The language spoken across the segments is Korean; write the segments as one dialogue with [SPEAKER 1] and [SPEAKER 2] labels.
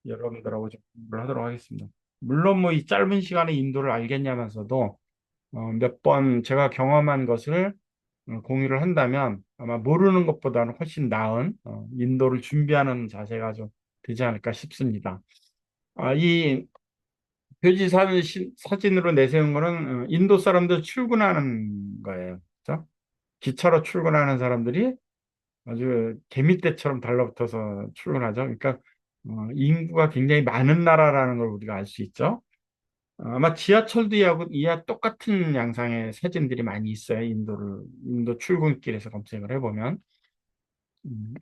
[SPEAKER 1] 여러분들하고 좀 공부를 하도록 하겠습니다. 물론 뭐 이 짧은 시간에 인도를 알겠냐면서도 몇 번 제가 경험한 것을 공유를 한다면 아마 모르는 것보다는 훨씬 나은 인도를 준비하는 자세가 좀 되지 않을까 싶습니다. 이 표지 사진으로 내세운 거는 인도 사람들 출근하는 거예요. 그죠? 기차로 출근하는 사람들이 아주 개미떼처럼 달라붙어서 출근하죠. 그러니까 인구가 굉장히 많은 나라라는 걸 우리가 알 수 있죠. 아마 지하철도 이와 똑같은 양상의 사진들이 많이 있어요. 인도 출근길에서 검색을 해보면. 음,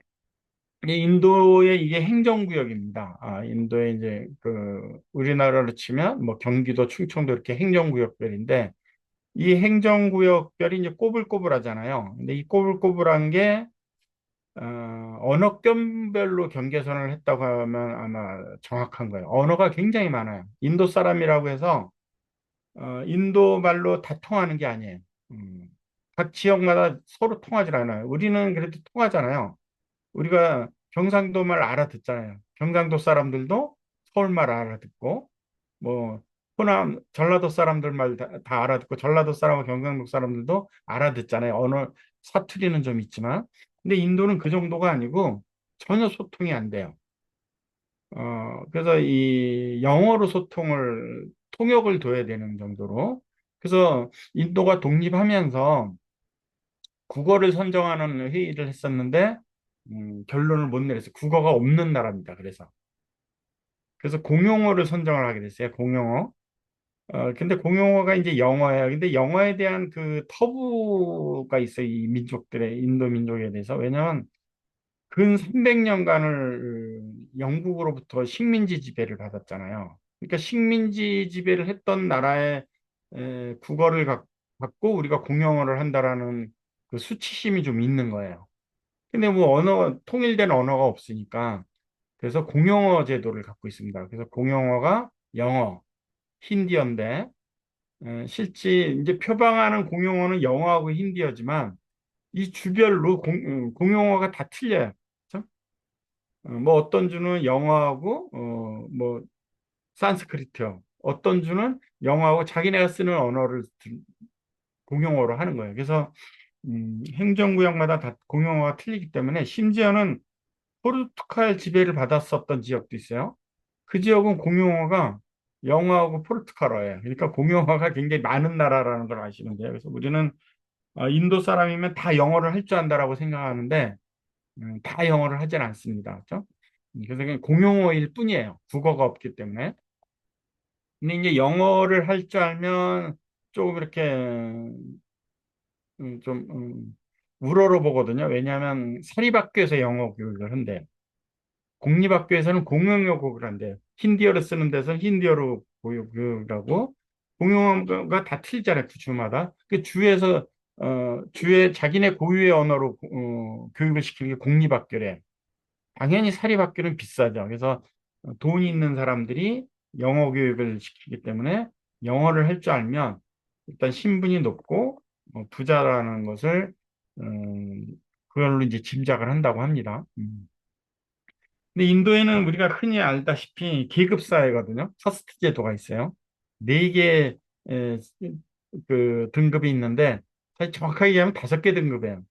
[SPEAKER 1] 이 인도의 이게 행정구역입니다. 인도에 이제 우리나라로 치면 뭐 경기도, 충청도 이렇게 행정구역별인데 이 행정구역별이 이제 꼬불꼬불하잖아요. 근데 이 꼬불꼬불한 게 언어권별로 경계선을 했다고 하면 아마 정확한 거예요. 언어가 굉장히 많아요. 인도 사람이라고 해서 인도 말로 다 통하는 게 아니에요. 음, 각 지역마다 서로 통하지 않아요. 우리는 그래도 통하잖아요. 우리가 경상도 말 알아듣잖아요. 경상도 사람들도 서울 말 알아듣고, 뭐, 호남, 전라도 사람들 말 다 알아듣고, 전라도 사람과 경상도 사람들도 알아듣잖아요. 언어 사투리는 좀 있지만. 근데 인도는 그 정도가 아니고 전혀 소통이 안 돼요. 그래서 이 영어로 통역을 둬야 되는 정도로. 그래서 인도가 독립하면서 국어를 선정하는 회의를 했었는데, 결론을 못 내렸어요. 국어가 없는 나라입니다. 그래서 공용어를 선정을 하게 됐어요. 공용어. 근데 공용어가 이제 영어예요. 근데 영어에 대한 그 터부가 있어요. 이 민족들의, 인도 민족에 대해서. 왜냐하면 근 300년간을 영국으로부터 식민지 지배를 받았잖아요. 그러니까 식민지 지배를 했던 나라의 국어를 갖고 우리가 공용어를 한다라는 그 수치심이 좀 있는 거예요. 근데 뭐 통일된 언어가 없으니까 그래서 공용어 제도를 갖고 있습니다. 그래서 공용어가 영어, 힌디어인데 실제 이제 표방하는 공용어는 영어하고 힌디어지만 이 주별로 공용어가 다 틀려요. 그렇죠? 뭐 어떤 주는 영어하고 뭐 산스크리트어, 어떤 주는 영어하고 자기네가 쓰는 언어를 공용어로 하는 거예요. 그래서 행정구역마다 다 공용어가 틀리기 때문에 심지어는 포르투갈 지배를 받았었던 지역도 있어요. 그 지역은 공용어가 영어하고 포르투갈어예요. 그러니까 공용어가 굉장히 많은 나라라는 걸 아시면 돼요. 그래서 우리는 인도 사람이면 다 영어를 할 줄 안다라고 생각하는데 다 영어를 하진 않습니다. 그렇죠? 그래서 그냥 공용어일 뿐이에요. 국어가 없기 때문에. 근데 이제 영어를 할 줄 알면 조금 이렇게 좀 우러러 보거든요. 왜냐하면 사립학교에서 영어 교육을 한대요. 공립학교에서는 공용어국을 한대요. 힌디어를 쓰는 데서는 힌디어로 교육하고 공용어가 다 틀리잖아요. 그 주마다. 그 주에서 주에 자기네 고유의 언어로 교육을 시키는 게 공립학교래. 당연히 사립학교는 비싸죠. 그래서 돈이 있는 사람들이 영어 교육을 시키기 때문에 영어를 할 줄 알면 일단 신분이 높고 부자라는 것을 음, 그걸로 이제 짐작을 한다고 합니다. 근데 인도에는 우리가 흔히 알다시피 계급 사회거든요. 카스트 제도가 있어요. 네 개 그 등급이 있는데 사실 정확하게 얘기하면 5개 등급이에요.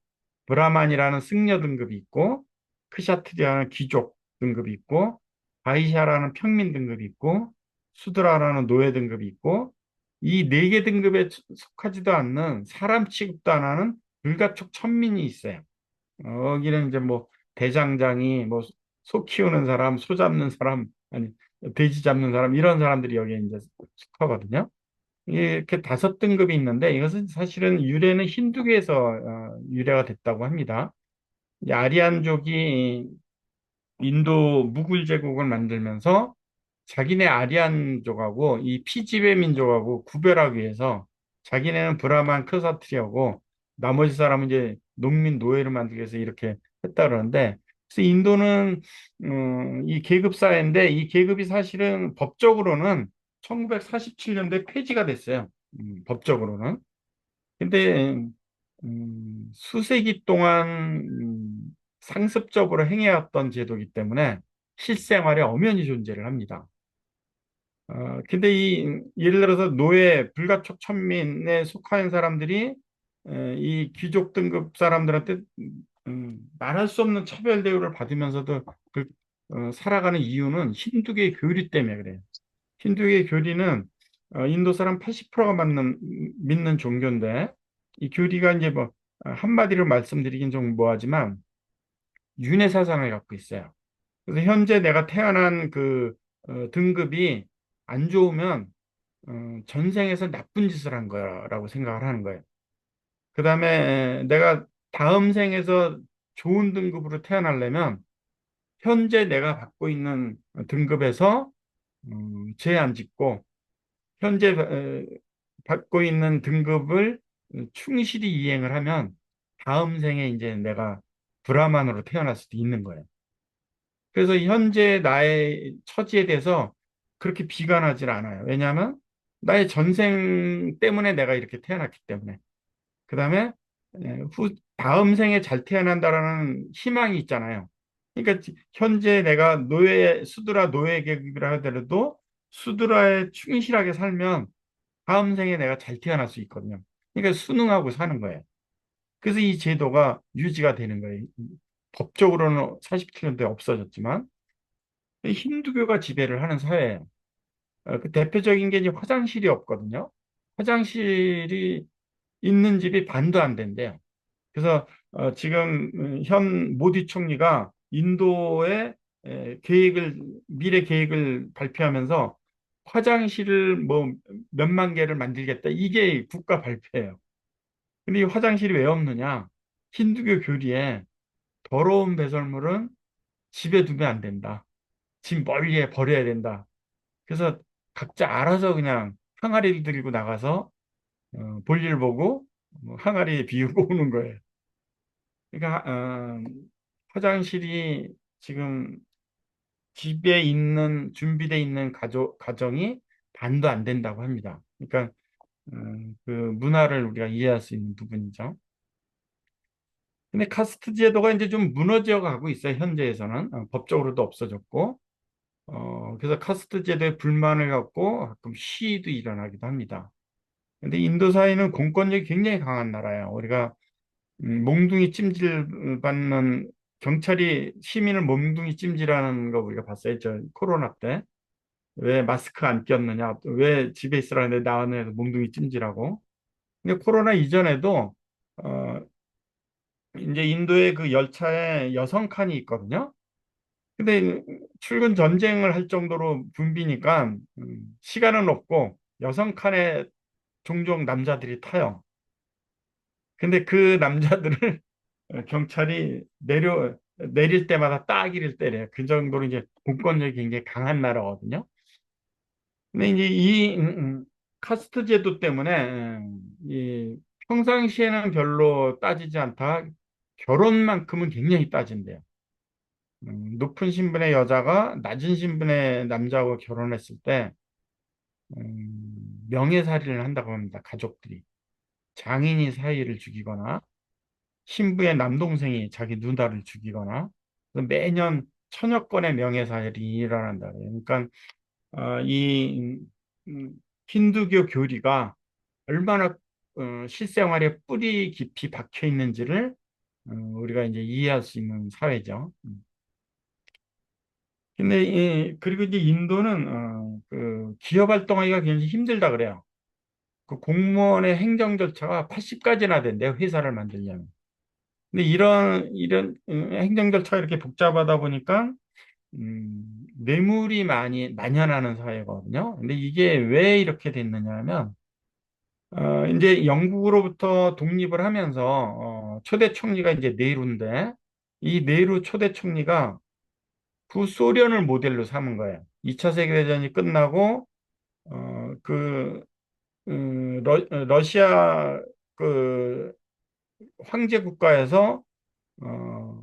[SPEAKER 1] 브라만이라는 승려 등급이 있고 크샤트리아는 귀족 등급이 있고 바이샤라는 평민 등급이 있고 수드라라는 노예 등급이 있고 이 4개 등급에 속하지도 않는 사람 취급도 안 하는 불가촉 천민이 있어요. 여기는 이제 뭐 대장장이 뭐 소 키우는 사람, 소 잡는 사람, 아니 돼지 잡는 사람 이런 사람들이 여기에 이제 속하거든요. 이렇게 5등급이 있는데 이것은 사실은 유래는 힌두교에서 유래가 됐다고 합니다. 이 아리안족이 인도 무굴 제국을 만들면서 자기네 아리안족하고 이 피지배 민족하고 구별하기 위해서 자기네는 브라만 크사트리아고 나머지 사람은 이제 농민 노예를 만들기 위해서 이렇게 했다 그러는데 그래서 인도는 이 계급 사회인데 이 계급이 사실은 법적으로는 1947년도에 폐지가 됐어요. 법적으로는. 근데 수세기 동안 상습적으로 행해왔던 제도이기 때문에 실생활에 엄연히 존재를 합니다. 근데 예를 들어서 노예, 불가촉 천민에 속하는 사람들이 이 귀족 등급 사람들한테 말할 수 없는 차별 대우를 받으면서도 그, 살아가는 이유는 힌두교의 교리 때문에 그래요. 힌두교의 교리는 인도 사람 80%가 믿는 종교인데 이 교리가 이제 뭐 한마디로 말씀드리긴 좀 뭐하지만 윤회 사상을 갖고 있어요. 그래서 현재 내가 태어난 그 등급이 안 좋으면 전생에서 나쁜 짓을 한 거라고 생각을 하는 거예요. 그 다음에 내가 다음 생에서 좋은 등급으로 태어나려면 현재 내가 받고 있는 등급에서 죄 안 짓고 현재 받고 있는 등급을 충실히 이행을 하면 다음 생에 이제 내가 브라만으로 태어날 수도 있는 거예요. 그래서 현재 나의 처지에 대해서 그렇게 비관하지 않아요. 왜냐하면 나의 전생 때문에 내가 이렇게 태어났기 때문에. 그 다음에 다음 생에 잘 태어난다라는 희망이 있잖아요. 그러니까 현재 내가 수드라 노예 계급이라 하더라도 수드라에 충실하게 살면 다음 생에 내가 잘 태어날 수 있거든요. 그러니까 순응하고 사는 거예요. 그래서 이 제도가 유지가 되는 거예요. 법적으로는 47년도에 없어졌지만 힌두교가 지배를 하는 사회예요. 그 대표적인 게 이제 화장실이 없거든요. 화장실이 있는 집이 반도 안 된대요. 그래서 지금 현 모디 총리가 인도의 미래 계획을 발표하면서 화장실을 뭐 몇만 개를 만들겠다. 이게 국가 발표예요. 근데 이 화장실이 왜 없느냐? 힌두교 교리에 더러운 배설물은 집에 두면 안 된다. 집 멀리에 버려야 된다. 그래서 각자 알아서 그냥 항아리를 들고 나가서 볼일 보고 뭐 항아리에 비우고 오는 거예요. 그러니까 화장실이 지금 집에 있는 준비되어 있는 가정이 반도 안 된다고 합니다. 그러니까 그 문화를 우리가 이해할 수 있는 부분이죠. 근데 카스트 제도가 이제 좀 무너져 가고 있어요. 현재에서는 법적으로도 없어졌고 그래서 카스트 제도에 불만을 갖고 가끔 시위도 일어나기도 합니다. 근데 인도 사회는 공권력이 굉장히 강한 나라예요. 우리가 몽둥이 찜질 받는 경찰이 시민을 몽둥이 찜질하는 거 우리가 봤어요. 저 코로나 때. 왜 마스크 안 꼈느냐? 왜 집에 있으라는데 나왔느냐? 몽둥이 찜질하고. 근데 코로나 이전에도 어 이제 인도의 그 열차에 여성 칸이 있거든요. 근데 출근 전쟁을 할 정도로 붐비니까 시간은 없고 여성 칸에 종종 남자들이 타요. 근데 그 남자들을 경찰이 내릴 때마다 따귀를 때려요. 그 정도로 이제 공권력이 굉장히 강한 나라거든요. 근데 이제 이 카스트 제도 때문에 이 평상시에는 별로 따지지 않다. 결혼만큼은 굉장히 따진대요. 높은 신분의 여자가 낮은 신분의 남자하고 결혼했을 때 명예살인을 한다고 합니다. 가족들이. 장인이 사위를 죽이거나 신부의 남동생이 자기 누나를 죽이거나 매년 천여 건의 명예살인이 일어난다. 그러니까 이 힌두교 교리가 얼마나 실생활에 뿌리 깊이 박혀 있는지를 우리가 이제 이해할 수 있는 사회죠. 근데 그리고 이제 인도는 그 기업 활동하기가 굉장히 힘들다 그래요. 그 공무원의 행정 절차가 80가지나 된대요. 회사를 만들려면. 근데 이런 행정 절차가 이렇게 복잡하다 보니까 뇌물이 많이 만연하는 사회거든요. 근데 이게 왜 이렇게 됐느냐 하면 이제 영국으로부터 독립을 하면서 초대 총리가 이제 네루인데 이 네루 초대 총리가 구소련을 모델로 삼은 거예요. 2차 세계대전이 끝나고 그 러시아 그 황제 국가에서 어,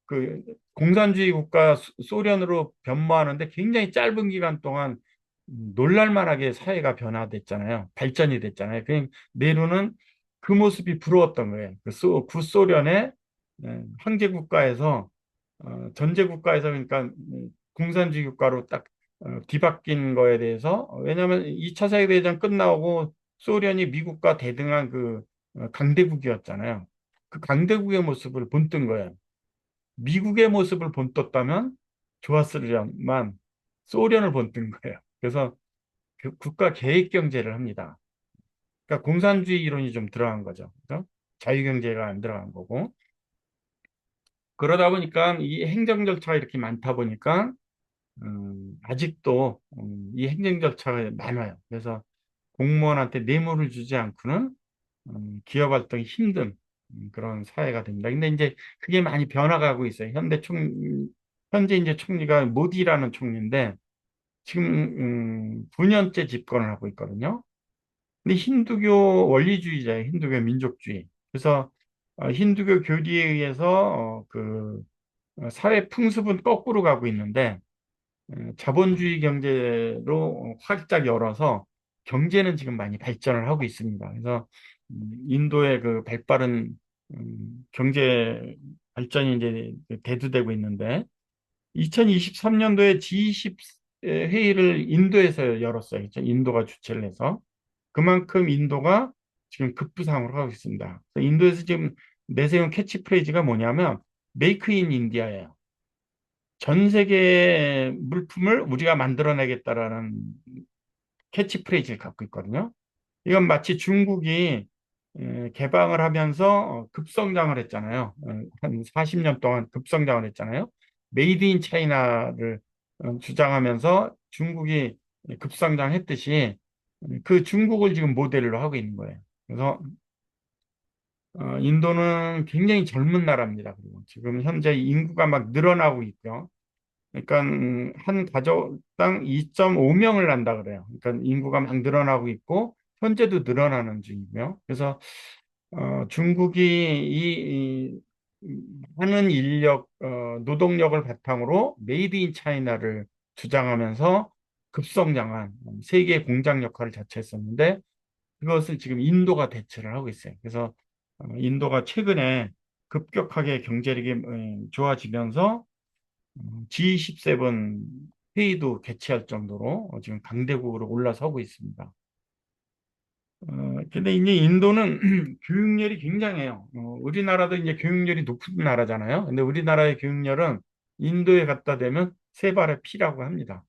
[SPEAKER 1] 그 공산주의 국가 소련으로 변모하는데 굉장히 짧은 기간 동안 놀랄만하게 사회가 변화됐잖아요. 발전이 됐잖아요. 그 네루는 그 모습이 부러웠던 거예요. 구소련의 황제 국가에서 전제 국가에서 그러니까 공산주의 국가로 딱 뒤바뀐 거에 대해서 왜냐하면 2차 세계대전 끝나고 소련이 미국과 대등한 그 강대국이었잖아요. 그 강대국의 모습을 본뜬 거예요. 미국의 모습을 본떴다면 좋았으려만 소련을 본뜬 거예요. 그래서 그 국가 계획 경제를 합니다. 그러니까 공산주의 이론이 좀 들어간 거죠. 그죠? 자유경제가 안 들어간 거고. 그러다 보니까 이 행정 절차가 이렇게 많다 보니까 아직도 이 행정 절차가 많아요. 그래서 공무원한테 뇌물을 주지 않고는 기업 활동이 힘든 그런 사회가 됩니다. 근데 이제 그게 많이 변화가고 있어요. 현재 이제 총리가 모디라는 총리인데 지금 9년째 집권을 하고 있거든요. 근데 힌두교 원리주의자예요. 힌두교 민족주의. 그래서 힌두교 교리에 의해서 사회 풍습은 거꾸로 가고 있는데 자본주의 경제로 활짝 열어서 경제는 지금 많이 발전을 하고 있습니다. 그래서 인도의 그 발빠른 경제 발전이 이제 대두되고 있는데 2023년도에 G20 회의를 인도에서 열었어요. 그렇죠? 인도가 주최를 해서 그만큼 인도가 지금 급부상으로 가고 있습니다. 인도에서 지금 내세운 캐치프레이즈가 뭐냐면 메이크 인 인디아예요. 전 세계 물품을 우리가 만들어내겠다라는 캐치프레이즈를 갖고 있거든요. 이건 마치 중국이 개방을 하면서 급성장을 했잖아요. 한 40년 동안 급성장을 했잖아요. 메이드 인 차이나를 주장하면서 중국이 급성장했듯이 그 중국을 지금 모델로 하고 있는 거예요. 그래서 인도는 굉장히 젊은 나라입니다. 그리고 지금 현재 인구가 막 늘어나고 있죠. 그러니까 한 가족당 2.5명을 낳는다 그래요. 그러니까 인구가 막 늘어나고 있고 현재도 늘어나는 중이고요. 그래서 중국이 많은 노동력을 바탕으로 메이드 인 차이나를 주장하면서 급성장한 세계 공장 역할을 자처했었는데 그것을 지금 인도가 대체를 하고 있어요. 그래서 인도가 최근에 급격하게 경제력이 좋아지면서 G17 회의도 개최할 정도로 지금 강대국으로 올라서고 있습니다. 근데 이제 인도는 교육열이 굉장해요. 우리나라도 이제 교육열이 높은 나라잖아요. 근데 우리나라의 교육열은 인도에 갖다 대면 세 발의 피라고 합니다.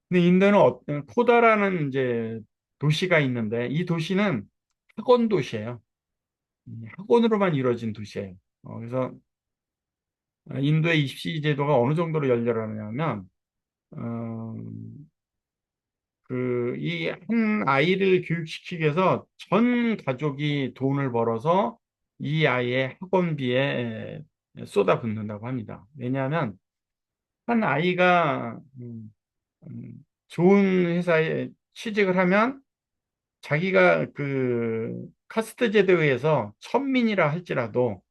[SPEAKER 1] 근데 인도는 코다라는 이제 도시가 있는데 이 도시는 학원 도시예요. 학원으로만 이루어진 도시예요. 그래서 인도의 입시 제도가 어느 정도로 열렬하냐면 어, 이 한 아이를 교육시키기 위해서 전 가족이 돈을 벌어서 이 아이의 학원비에 쏟아붓는다고 합니다. 왜냐하면 한 아이가 좋은 회사에 취직을 하면 자기가 그 카스트 제도에 의해서 천민이라 할지라도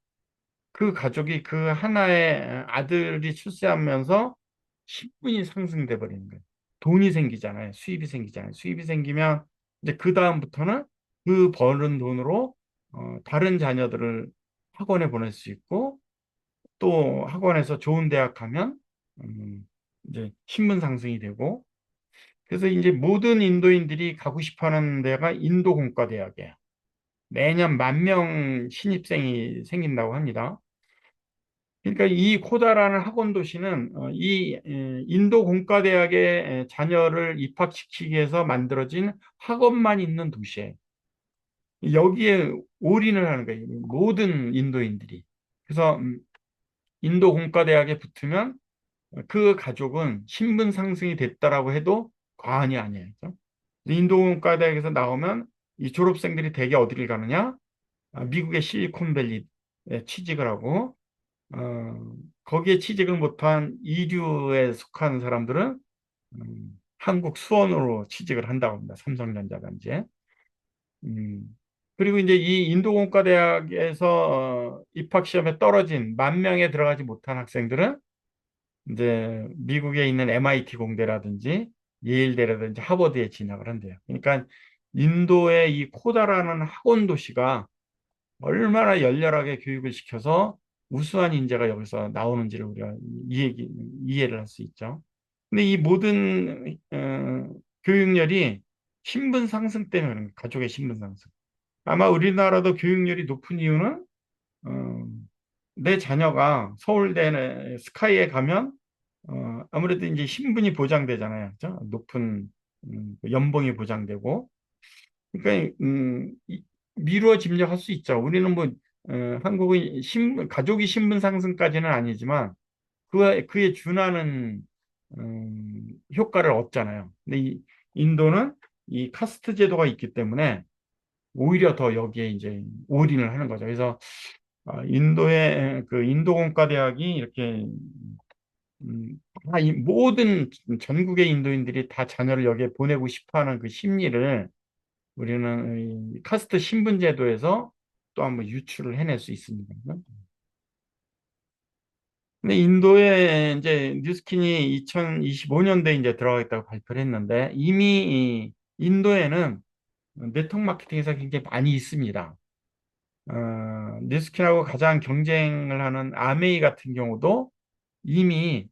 [SPEAKER 1] 그 가족이 그 하나의 아들이 출세하면서 신분이 상승돼 버리는 거예요. 돈이 생기잖아요. 수입이 생기잖아요. 수입이 생기면 이제 그 다음부터는 그 버는 돈으로 다른 자녀들을 학원에 보낼 수 있고 또 학원에서 좋은 대학 가면 음, 이제 신분 상승이 되고 그래서 이제 모든 인도인들이 가고 싶어하는 데가 인도 공과대학이에요. 매년 10,000명 신입생이 생긴다고 합니다. 그러니까 이 코다라는 학원 도시는 인도 공과대학의 자녀를 입학시키기 위해서 만들어진 학원만 있는 도시예요. 여기에 올인을 하는 거예요. 모든 인도인들이. 그래서 인도 공과대학에 붙으면 그 가족은 신분 상승이 됐다라고 해도 과언이 아니에요. 그죠? 인도 공과대학에서 나오면 이 졸업생들이 대개 어디를 가느냐? 미국의 실리콘밸리에 취직을 하고 거기에 취직을 못한 이류에 속한 사람들은 한국 수원으로 취직을 한다고 합니다. 삼성전자든지. 음, 그리고 이제 이 인도공과대학에서 입학 시험에 떨어진 10,000명에 들어가지 못한 학생들은 이제 미국에 있는 MIT 공대라든지 예일대라든지 하버드에 진학을 한대요. 그러니까 인도의 이 코다라는 학원 도시가 얼마나 열렬하게 교육을 시켜서 우수한 인재가 여기서 나오는지를 우리가 이해를 할 수 있죠. 근데 이 모든 교육열이 신분 상승 때문에 그런 거예요. 가족의 신분 상승. 아마 우리나라도 교육열이 높은 이유는 어, 내 자녀가 서울대 스카이에 가면 아무래도 이제 신분이 보장되잖아요. 그죠? 높은 그 연봉이 보장되고. 그러니까 미루어 짐작할 수 있죠. 우리는 뭐 한국의 가족이 신분 상승까지는 아니지만 그에 준하는 효과를 얻잖아요. 근데 이 인도는 이 카스트 제도가 있기 때문에 오히려 더 여기에 이제 올인을 하는 거죠. 그래서 인도의 그 인도공과대학이 이렇게 이 모든 전국의 인도인들이 다 자녀를 여기에 보내고 싶어하는 그 심리를 우리는 이 카스트 신분 제도에서 또 한번 유출을 해낼 수 있습니다. 근데 인도에 이제 뉴스킨이 2025년도에 이제 들어가겠다고 발표를 했는데 이미 이 인도에는 네트워크 마케팅 회사 굉장히 많이 있습니다. 뉴스킨하고 가장 경쟁을 하는 아메이 같은 경우도 이미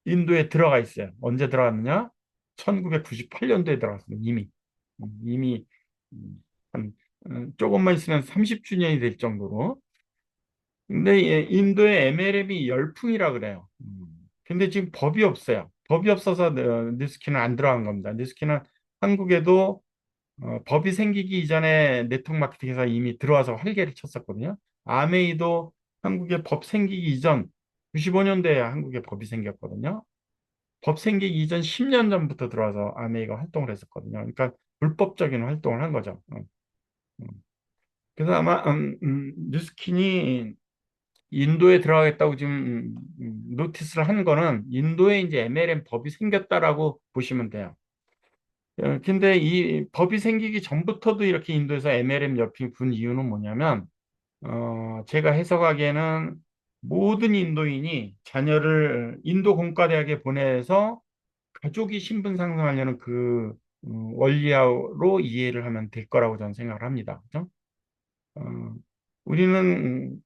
[SPEAKER 1] 인도에 들어가 있어요. 언제 들어갔느냐? 1998년도에 들어갔습니다. 이미 한 조금만 있으면 30주년이 될 정도로. 근데 인도의 MLM이 열풍이라 그래요. 근데 지금 법이 없어요. 법이 없어서 뉴스킨은 안 들어간 겁니다. 뉴스킨은 한국에도 법이 생기기 이전에 네트워크 마케팅에서 이미 들어와서 활개를 쳤었거든요. 아메이도 한국에 법 생기기 이전 95년도에 한국에 법이 생겼거든요. 법 생기기 이전 10년 전부터 들어와서 아메이가 활동을 했었거든요. 그러니까 불법적인 활동을 한 거죠. 음. 그래서 아마 뉴스킨이 인도에 들어가겠다고 지금 노티스를 한 거는 인도에 이제 MLM 법이 생겼다라고 보시면 돼요. 근데 이 법이 생기기 전부터도 이렇게 인도에서 MLM 열풍이 분 이유는 뭐냐면, 제가 해석하기에는 모든 인도인이 자녀를 인도 공과대학에 보내서 가족이 신분 상승하려는 그 원리로 이해를 하면 될 거라고 저는 생각을 합니다. 그죠? 어, 우리는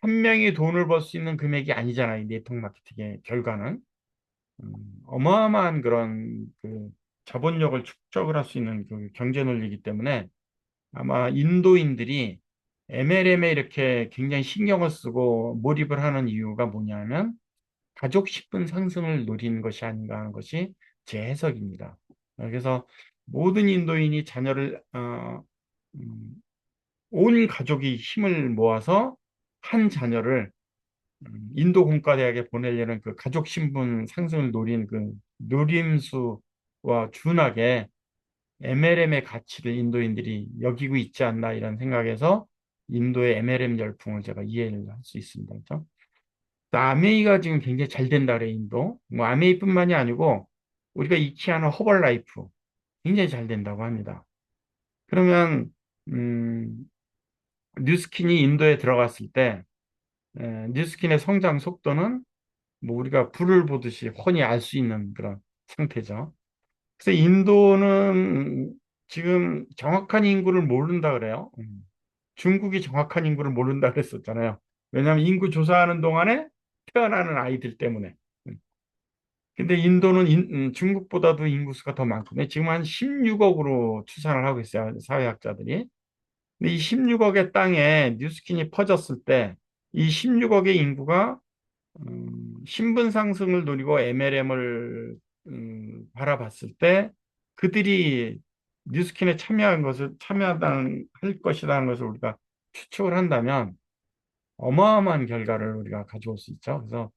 [SPEAKER 1] 한 명이 돈을 벌 수 있는 금액이 아니잖아요. 이 네트워크 마케팅의 결과는. 어마어마한 그런 그 자본력을 축적을 할 수 있는 그 경제 논리이기 때문에 아마 인도인들이 MLM에 이렇게 굉장히 신경을 쓰고 몰입을 하는 이유가 뭐냐면 가족 식분 상승을 노리는 것이 아닌가 하는 것이 제 해석입니다. 그래서 모든 인도인이 자녀를 음, 온 가족이 힘을 모아서 한 자녀를 인도 공과대학에 보내려는 그 가족 신분 상승을 노린 그 노림수와 준하게 MLM의 가치를 인도인들이 여기고 있지 않나 이런 생각에서 인도의 MLM 열풍을 제가 이해를 할 수 있습니다. 그렇죠? 아메이가 지금 굉장히 잘 된다 그래 인도. 뭐 아메이뿐만이 아니고 우리가 익히 아는 허벌라이프 굉장히 잘 된다고 합니다. 그러면 음, 뉴스킨이 인도에 들어갔을 때 뉴스킨의 성장 속도는 뭐 우리가 불을 보듯이 훤히 알 수 있는 그런 상태죠. 그래서 인도는 지금 정확한 인구를 모른다 그래요. 중국이 정확한 인구를 모른다 그랬었잖아요. 왜냐하면 인구 조사하는 동안에 태어나는 아이들 때문에. 근데 인도는 중국보다도 인구수가 더 많거든요. 지금 한 16억으로 추산을 하고 있어요. 사회학자들이. 근데 이 16억의 땅에 뉴스킨이 퍼졌을 때 이 16억의 인구가 신분 상승을 노리고 MLM을 바라봤을 때 그들이 뉴스킨에 참여하다는 할 것이라는 것을 우리가 추측을 한다면 어마어마한 결과를 우리가 가져올 수 있죠. 그래서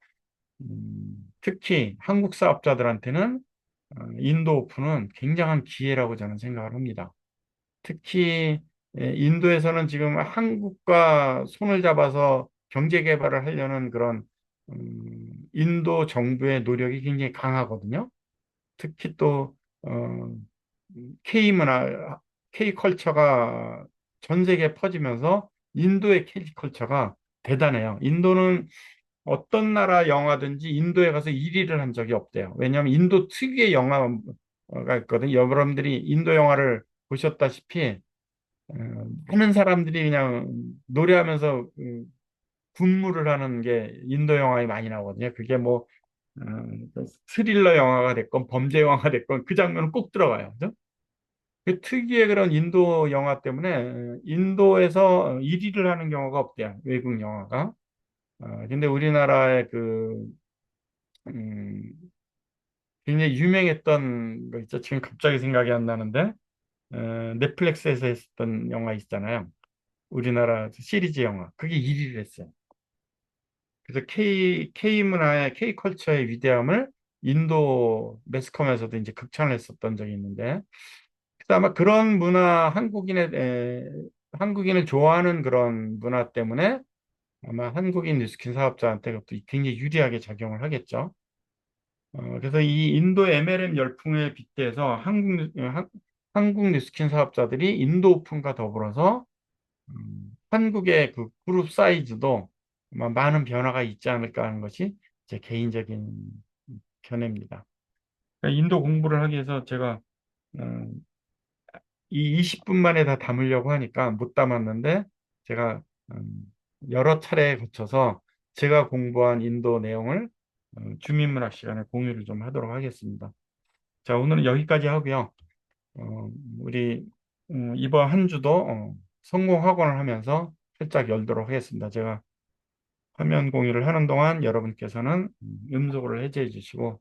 [SPEAKER 1] 특히 한국 사업자들한테는 인도 오픈은 굉장한 기회라고 저는 생각을 합니다. 특히 인도에서는 지금 한국과 손을 잡아서 경제 개발을 하려는 그런 인도 정부의 노력이 굉장히 강하거든요. 특히 또 어, K 문화, K 컬처가 전 세계에 퍼지면서 인도의 K 컬처가 대단해요. 인도는 어떤 나라 영화든지 인도에 가서 1위를 한 적이 없대요. 왜냐하면 인도 특유의 영화가 있거든요. 여러분들이 인도 영화를 보셨다시피 어, 많은 사람들이 그냥 노래하면서 군무를 하는 게 인도 영화에 많이 나오거든요. 그게 뭐 스릴러 영화가 됐건 범죄 영화가 됐건 그 장면은 꼭 들어가요. 그죠? 그 특유의 그런 인도 영화 때문에 인도에서 1위를 하는 경우가 없대요. 외국 영화가. 근데 우리나라의 음, 굉장히 유명했던 거 있죠. 지금 갑자기 생각이 안 나는데, 넷플릭스에서 했었던 영화 있잖아요. 우리나라 시리즈 영화. 그게 1위를 했어요. 그래서 K 문화의 K 컬처의 위대함을 인도 매스컴에서도 이제 극찬을 했었던 적이 있는데, 그래서 아마 그런 문화, 한국인을 좋아하는 그런 문화 때문에 아마 한국인 뉴스킨 사업자한테 그것도 굉장히 유리하게 작용을 하겠죠. 그래서 이 인도 MLM 열풍에 빗대서 한국 뉴스킨 사업자들이 인도 오픈과 더불어서 한국의 그 그룹 사이즈도 아마 많은 변화가 있지 않을까 하는 것이 제 개인적인 견해입니다. 그러니까 인도 공부를 하기 위해서 제가 음, 이 20분 만에 다 담으려고 하니까 못 담았는데 제가 여러 차례에 거쳐서 제가 공부한 인도 내용을 주민문학 시간에 공유를 좀 하도록 하겠습니다. 자, 오늘은 여기까지 하고요. 어, 우리 이번 한 주도 성공학원을 하면서 활짝 열도록 하겠습니다. 제가 화면 공유를 하는 동안 여러분께서는 음소거를 해제해 주시고